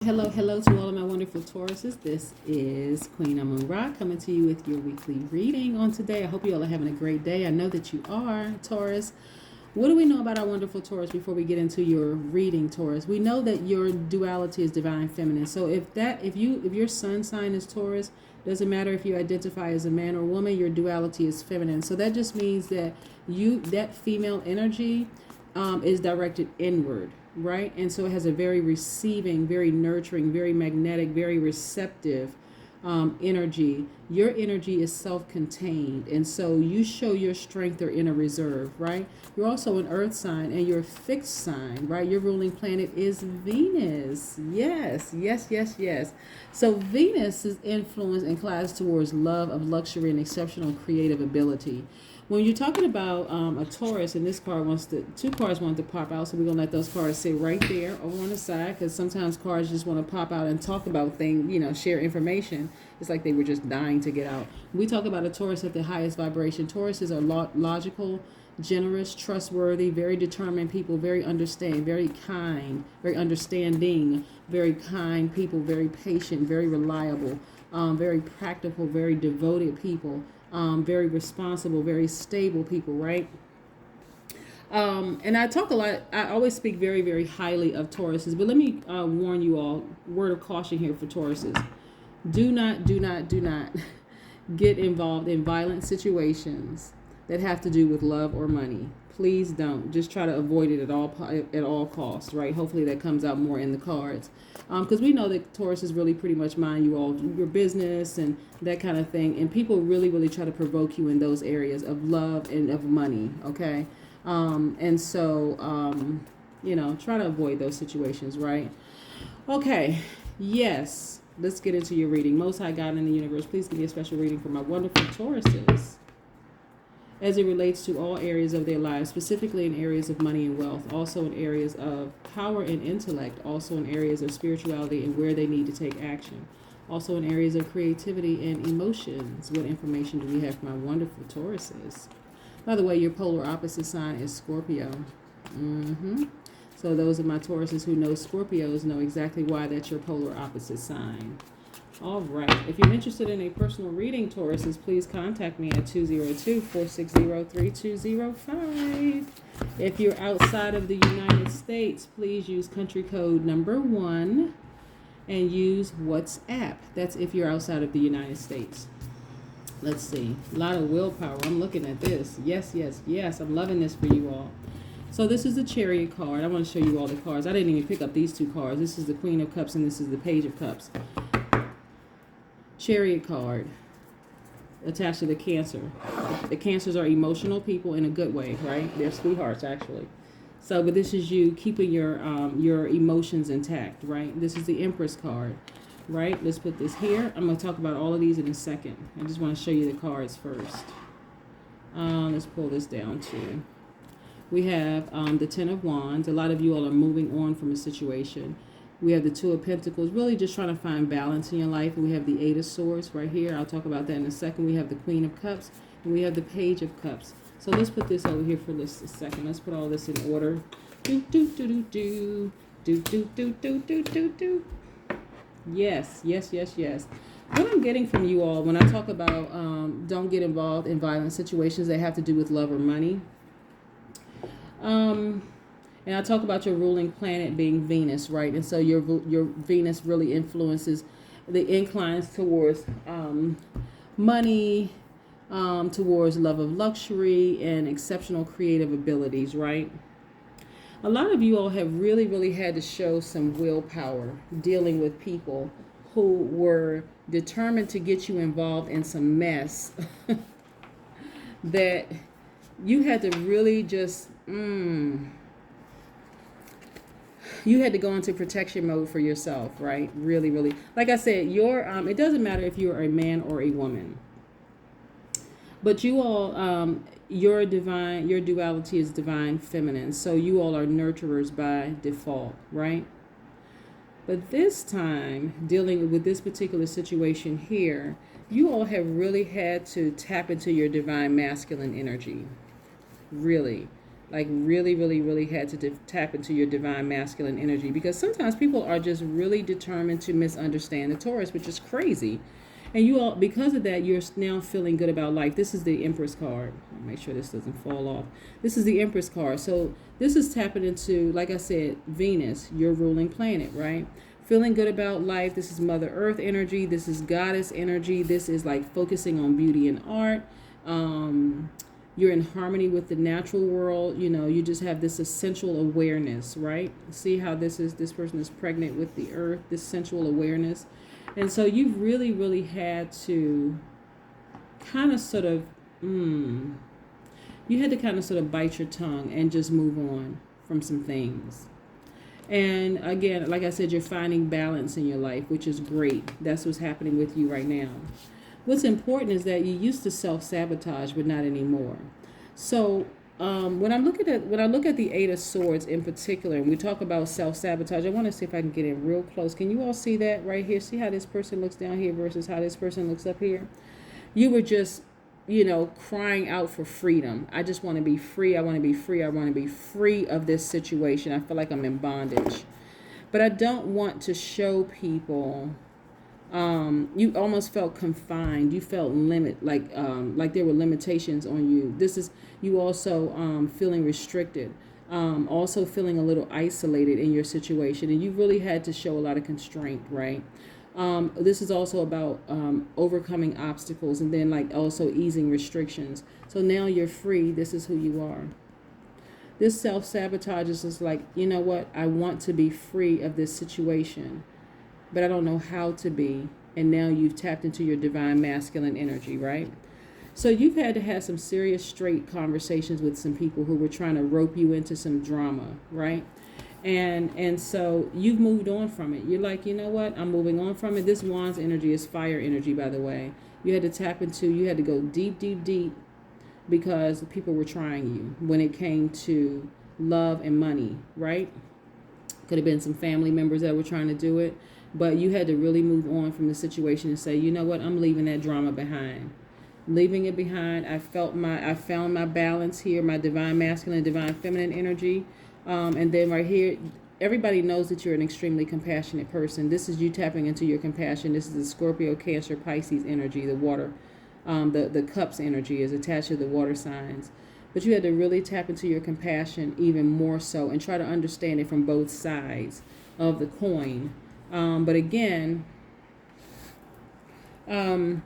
Hello to all of my wonderful Tauruses. This is Queen Amun Ra coming to you with your weekly reading on today. I hope you all are having a great day. I know that you are, Taurus. What do we know about our wonderful Taurus before we get into your reading, Taurus? We know that your duality is divine feminine. So if your sun sign is Taurus, doesn't matter if you identify as a man or woman, your duality is feminine. So that just means that that female energy is directed inward. Right? And so it has a very receiving, very nurturing, very magnetic, very receptive energy. Your energy is self-contained. And so you show your strength or inner reserve, right? You're also an earth sign and you're a fixed sign, right? Your ruling planet is Venus. Yes. So Venus's influence inclines towards love of luxury and exceptional creative ability. When you're talking about a Taurus, and this card two cards want to pop out, so we're going to let those cards sit right there over on the side, because sometimes cards just want to pop out and talk about things, share information. It's like they were just dying to get out. We talk about a Taurus at the highest vibration. Tauruses are logical, generous, trustworthy, very determined people, very understanding, very kind, very understanding, very kind people, very patient, very reliable, very practical, very devoted people. Very responsible, very stable people, right? And I talk a lot. I always speak very, very highly of Tauruses. But let me warn you all, word of caution here for Tauruses. Do not get involved in violent situations that have to do with love or money. Please don't. Just try to avoid it at all costs, right? Hopefully that comes out more in the cards. Because we know that Taurus really pretty much mind you all your business and that kind of thing. And people really, really try to provoke you in those areas of love and of money, okay? And so, try to avoid those situations, right? Okay, yes. Let's get into your reading. Most High God in the universe, please give me a special reading for my wonderful Tauruses, as it relates to all areas of their lives, specifically in areas of money and wealth, also in areas of power and intellect, also in areas of spirituality and where they need to take action, also in areas of creativity and emotions. What information do we have for my wonderful Tauruses? By the way, your polar opposite sign is Scorpio. So those of my Tauruses who know Scorpios know exactly why that's your polar opposite sign. All right. If you're interested in a personal reading, Tauruses, please contact me at 202-460-3205. If you're outside of the United States, please use country code number 1 and use WhatsApp. That's if you're outside of the United States. Let's see. A lot of willpower. I'm looking at this. Yes. I'm loving this for you all. So this is the Chariot card. I want to show you all the cards. I didn't even pick up these two cards. This is the Queen of Cups and this is the Page of Cups. Chariot card attached to the Cancer. The Cancers are emotional people in a good way, right? They're sweethearts, actually. So, but this is you keeping your emotions intact, right? This is the Empress card, right? Let's put this here. I'm going to talk about all of these in a second. I just want to show you the cards first. Let's pull this down too. We have the Ten of Wands. A lot of you all are moving on from a situation. We have the Two of Pentacles, really just trying to find balance in your life. And we have the Eight of Swords right here. I'll talk about that in a second. We have the Queen of Cups, and we have the Page of Cups. So let's put this over here for just a second. Let's put all this in order. Yes. What I'm getting from you all when I talk about don't get involved in violent situations that have to do with love or money. And I talk about your ruling planet being Venus, right? And so your Venus really influences the inclines towards money, towards love of luxury and exceptional creative abilities, right? A lot of you all have really, really had to show some willpower dealing with people who were determined to get you involved in some mess that you had to really just... you had to go into protection mode for yourself, right? Really, really. Like I said, it doesn't matter if you're a man or a woman. But you all, your duality is divine feminine. So you all are nurturers by default, right? But this time, dealing with this particular situation here, you all have really had to tap into your divine masculine energy. Really. Like really, really, really had to tap into your divine masculine energy, because sometimes people are just really determined to misunderstand the Taurus, which is crazy. And you all, because of that, you're now feeling good about life. This is the Empress card. I'll make sure this doesn't fall off. This is the Empress card. So this is tapping into, like I said, Venus, your ruling planet, right? Feeling good about life. This is Mother Earth energy. This is Goddess energy. This is like focusing on beauty and art. You're in harmony with the natural world. You know, you just have this essential awareness, right? See how this person is pregnant with the earth, this sensual awareness. And so you've really, really had to kind of sort of, you had to kind of sort of bite your tongue and just move on from some things. And again, like I said, you're finding balance in your life, which is great. That's what's happening with you right now. What's important is that you used to self-sabotage, but not anymore. So when I look at the Eight of Swords in particular, and we talk about self-sabotage, I want to see if I can get in real close. Can you all see that right here? See how this person looks down here versus how this person looks up here? You were just, you know, crying out for freedom. I just want to be free. I want to be free. I want to be free of this situation. I feel like I'm in bondage. But I don't want to show people. You almost felt confined. You felt like there were limitations on you. This is you also feeling restricted, also feeling a little isolated in your situation, and you really had to show a lot of constraint, right? This is also about overcoming obstacles, and then like also easing restrictions. So now you're free. This is who you are. This self-sabotage is just like, you know what? I want to be free of this situation, but I don't know how to be. And now you've tapped into your divine masculine energy, right? So you've had to have some serious straight conversations with some people who were trying to rope you into some drama, right? And so you've moved on from it. You're like, you know what? I'm moving on from it. This Wands energy is fire energy, by the way. You had to go deep, deep, deep, because people were trying you when it came to love and money, right? Could have been some family members that were trying to do it. But you had to really move on from the situation and say, you know what, I'm leaving that drama behind. Leaving it behind. I found my balance here, my divine masculine, divine feminine energy. And then right here, everybody knows that you're an extremely compassionate person. This is you tapping into your compassion. This is the Scorpio, Cancer, Pisces energy, the water. The cups energy is attached to the water signs. But you had to really tap into your compassion even more so and try to understand it from both sides of the coin. But again, they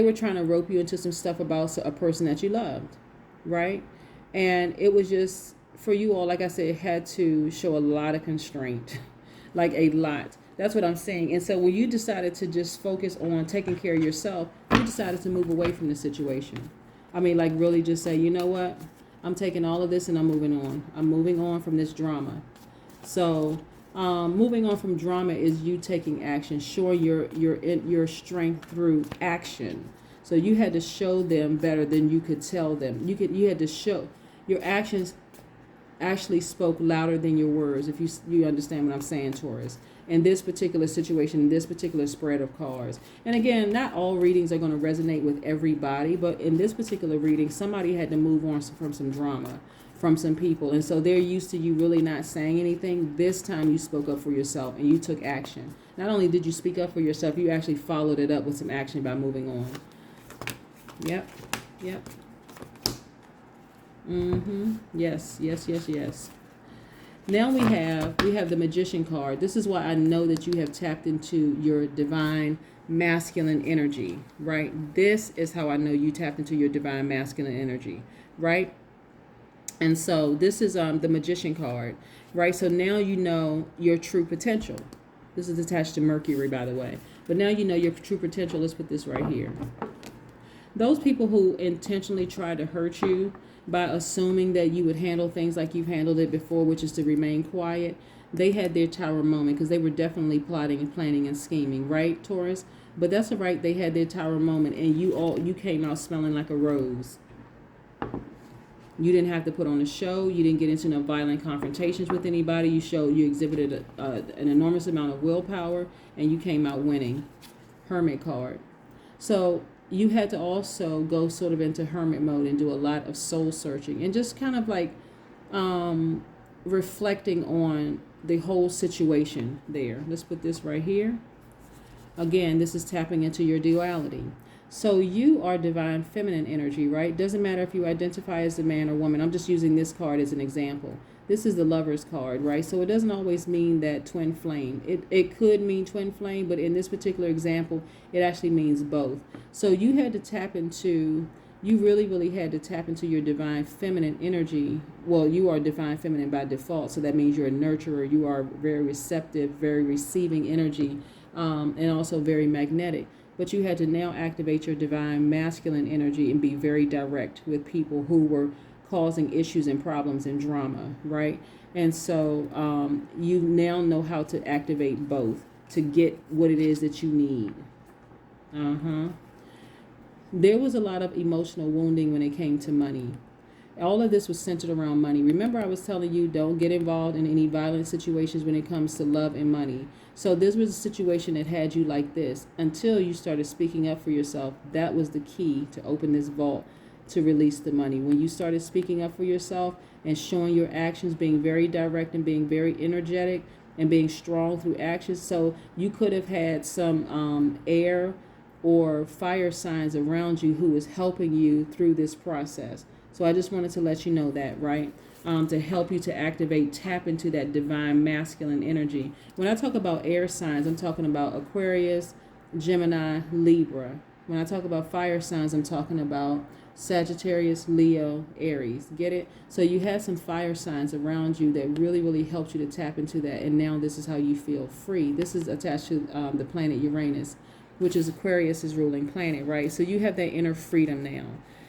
were trying to rope you into some stuff about a person that you loved, right? And it was just, for you all, like I said, it had to show a lot of constraint, like a lot. That's what I'm saying. And so when you decided to just focus on taking care of yourself, you decided to move away from the situation. I mean, like really just say, you know what? I'm taking all of this and I'm moving on. I'm moving on from this drama. So moving on from drama is you taking action, showing your strength through action. So you had to show them better than you could tell them. You had to show your actions actually spoke louder than your words, if you understand what I'm saying, Taurus. In this particular situation, in this particular spread of cards. And again, not all readings are going to resonate with everybody, but in this particular reading, somebody had to move on from some drama, from some people. And so they're used to you really not saying anything. This time you spoke up for yourself and you took action. Not only did you speak up for yourself, you actually followed it up with some action by moving on. Yep. Yes. Now we have the Magician card. This is why I know that you have tapped into your divine masculine energy, right? This is how I know you tapped into your divine masculine energy, right? And so this is the Magician card, right? So now you know your true potential. This is attached to Mercury, by the way. But now you know your true potential. Let's put this right here. Those people who intentionally try to hurt you by assuming that you would handle things like you've handled it before, which is to remain quiet, they had their tower moment because they were definitely plotting and planning and scheming, right, Taurus? But that's all right. They had their tower moment, and you came out smelling like a rose. You didn't have to put on a show. You didn't get into no violent confrontations with anybody. You exhibited an enormous amount of willpower, and you came out winning. Hermit card. So you had to also go sort of into hermit mode and do a lot of soul searching and just kind of like reflecting on the whole situation there. Let's put this right here. Again, this is tapping into your duality. So you are divine feminine energy, right? Doesn't matter if you identify as a man or woman. I'm just using this card as an example. This is the Lover's card, right? So it doesn't always mean that twin flame. It could mean twin flame, but in this particular example, it actually means both. So you had to tap into, you really, really had to tap into your divine feminine energy. Well, you are divine feminine by default, so that means you're a nurturer. You are very receptive, very receiving energy, and also very magnetic. But you had to now activate your divine masculine energy and be very direct with people who were causing issues and problems and drama, right? And so you now know how to activate both to get what it is that you need. There was a lot of emotional wounding when it came to money. All of this was centered around money. Remember, I was telling you, don't get involved in any violent situations when it comes to love and money. So this was a situation that had you like this until you started speaking up for yourself. That was the key to open this vault to release the money. When you started speaking up for yourself and showing your actions, being very direct and being very energetic and being strong through actions. So you could have had some air or fire signs around you who was helping you through this process. So I just wanted to let you know that, right? To help you to activate, tap into that divine masculine energy. When I talk about air signs, I'm talking about Aquarius, Gemini, Libra. When I talk about fire signs, I'm talking about Sagittarius, Leo, Aries. Get it? So you had some fire signs around you that really, really helped you to tap into that. And now this is how you feel free. This is attached to the planet Uranus, which is Aquarius's ruling planet, right? So you have that inner freedom now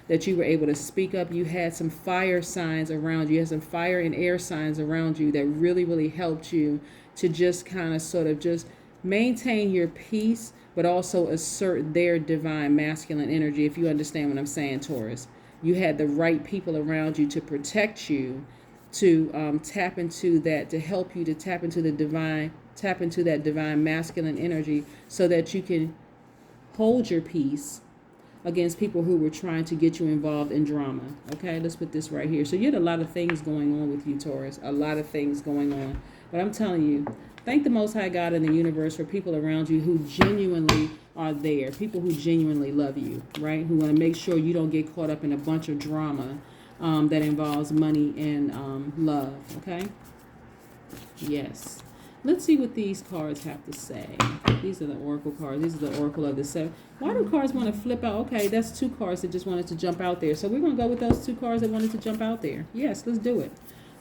that you were able to speak up. You had some fire signs around you. You had some fire and air signs around you that really, really helped you to just kind of sort of just maintain your peace, but also assert their divine masculine energy, if you understand what I'm saying, Taurus. You had the right people around you to protect you, to tap into that, to help you to tap into the divine, tap into that divine masculine energy so that you can hold your peace against people who were trying to get you involved in drama. Okay, let's put this right here. So you had a lot of things going on with you, Taurus, a lot of things going on. But I'm telling you, thank the Most High God in the universe for people around you who genuinely are there, people who genuinely love you, right? Who want to make sure you don't get caught up in a bunch of drama that involves money and love, okay? Yes. Let's see what these cards have to say. These are the Oracle cards. These are the Oracle of the Seven. Why do cards want to flip out? Okay, that's two cards that just wanted to jump out there. So we're going to go with those two cards that wanted to jump out there. Yes, let's do it.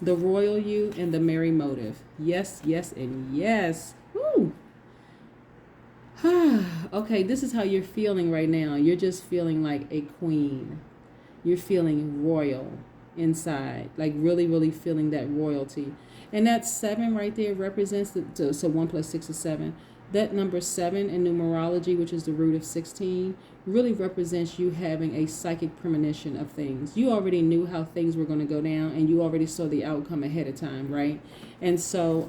The Royal You and the Merry Motive. Yes, yes, and yes. Woo! Okay, this is how you're feeling right now. You're just feeling like a queen. You're feeling royal inside. Like really, really feeling that royalty. And that 7 right there represents, so 1 + 6 is 7. That number 7 in numerology, which is the root of 16, really represents you having a psychic premonition of things. You already knew how things were going to go down, and you already saw the outcome ahead of time, right? And so,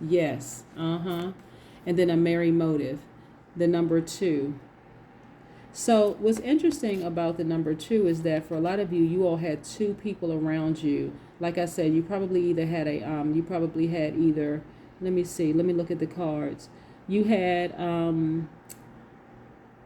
yes, and then a merry motive, the number 2. So what's interesting about the number 2 is that for a lot of you, you all had 2 people around you. Like I said, you probably either had let me see, let me look at the cards. You had,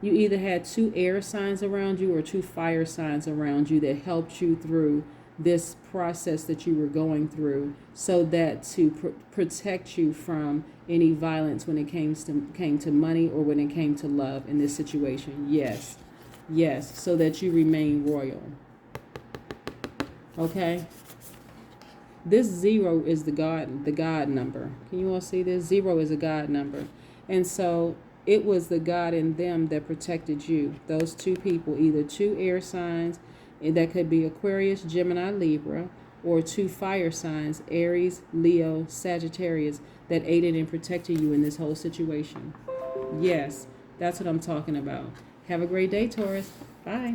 you either had 2 air signs around you or 2 fire signs around you that helped you through this process that you were going through, so that to protect you from any violence when it came to money or when it came to love in this situation. Yes, yes, so that you remain royal. Okay. This 0 is the God number. Can you all see this? 0 is a God number. And so it was the God in them that protected you. Those 2 people, either 2 air signs, and that could be Aquarius, Gemini, Libra, or 2 fire signs, Aries, Leo, Sagittarius, that aided and protected you in this whole situation. Yes, that's what I'm talking about. Have a great day, Taurus. Bye.